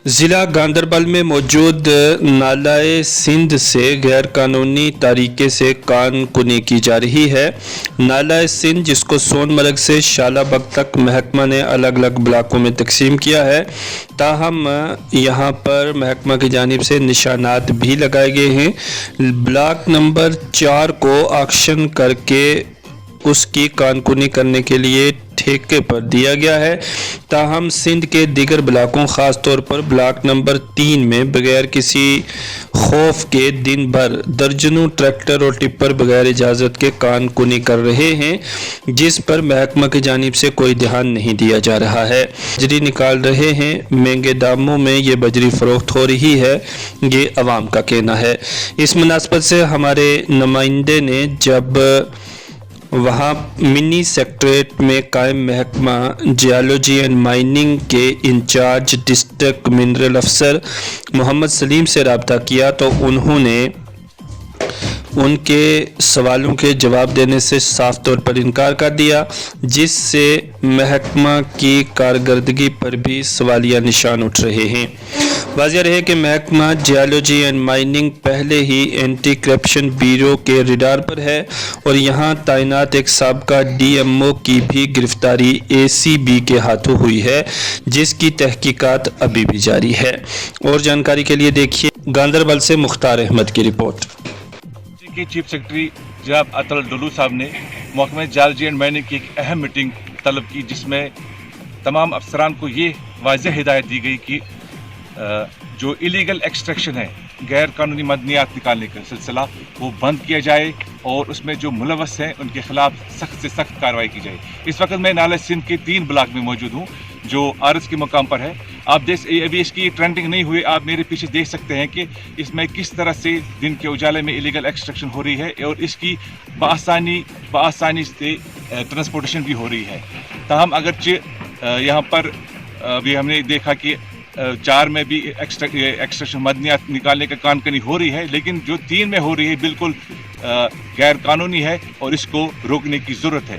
ضلع گاندربل میں موجود نالائے سندھ سے غیر قانونی طریقے سے کان کنی کی جا رہی ہے۔ نالائے سندھ، جس کو سون مرگ سے شالہ بگ تک محکمہ نے الگ الگ بلاکوں میں تقسیم کیا ہے، تاہم یہاں پر محکمہ کی جانب سے نشانات بھی لگائے گئے ہیں۔ بلاک نمبر 4 کو آکشن کر کے اس کی کان کنی کرنے کے لیے ٹھیکے پر دیا گیا ہے، تاہم سندھ کے دیگر بلاکوں، خاص طور پر بلاک نمبر 3 میں بغیر کسی خوف کے دن بھر درجنوں ٹریکٹر اور ٹپر بغیر اجازت کے کان کنی کر رہے ہیں، جس پر محکمہ کی جانب سے کوئی دھیان نہیں دیا جا رہا ہے۔ بجری نکال رہے ہیں، مہنگے داموں میں یہ بجری فروخت ہو رہی ہے، یہ عوام کا کہنا ہے۔ اس مناسبت سے ہمارے نمائندے نے جب وہاں منی سیکٹریٹ میں قائم محکمہ جیولوجی اینڈ مائننگ کے انچارج ڈسٹرکٹ منرل افسر محمد سلیم سے رابطہ کیا تو انہوں نے ان کے سوالوں کے جواب دینے سے صاف طور پر انکار کر دیا، جس سے محکمہ کی کارکردگی پر بھی سوالیہ نشان اٹھ رہے ہیں۔ واضح رہے کہ محکمہ جیولوجی اینڈ مائننگ پہلے ہی اینٹی کرپشن بیورو کے ریڈار پر ہے اور یہاں تعینات ایک سابقہ ڈی ایم او کی بھی گرفتاری اے سی بی کے ہاتھوں ہوئی ہے، جس کی تحقیقات ابھی بھی جاری ہے۔ اور جانکاری کے لیے دیکھیے گاندربل سے مختار احمد کی رپورٹ۔ چیف سیکرٹری جناب اطل ڈولو صاحب نے محکمہ جیولوجی اینڈ مائننگ کی ایک اہم میٹنگ طلب کی، جس میں تمام افسران کو یہ واضح ہدایت دی گئی کہ جو ایلیگل ایکسٹریکشن ہے، غیر قانونی معدنیات نکالنے کا سلسلہ، وہ بند کیا جائے اور اس میں جو ملوث ہیں ان کے خلاف سخت سے سخت کارروائی کی جائے۔ اس وقت میں نالائے سندھ کے 3 بلاک میں موجود ہوں جو عارض کے مقام پر ہے۔ آپ ابھی اس کی ٹرینڈنگ نہیں ہوئی، آپ میرے پیچھے دیکھ سکتے ہیں کہ اس میں کس طرح سے دن کے اجالے میں ایلیگل ایکسٹریکشن ہو رہی ہے اور اس کی بآسانی سے ٹرانسپورٹیشن بھی ہو رہی ہے۔ تاہم اگرچہ یہاں پر ابھی ہم نے دیکھا کہ 4 میں بھی ایکسٹریکشن معدنیات نکالنے کا کان کنی ہو رہی ہے، لیکن جو 3 میں ہو رہی ہے بالکل غیر قانونی ہے اور اس کو روکنے کی ضرورت ہے۔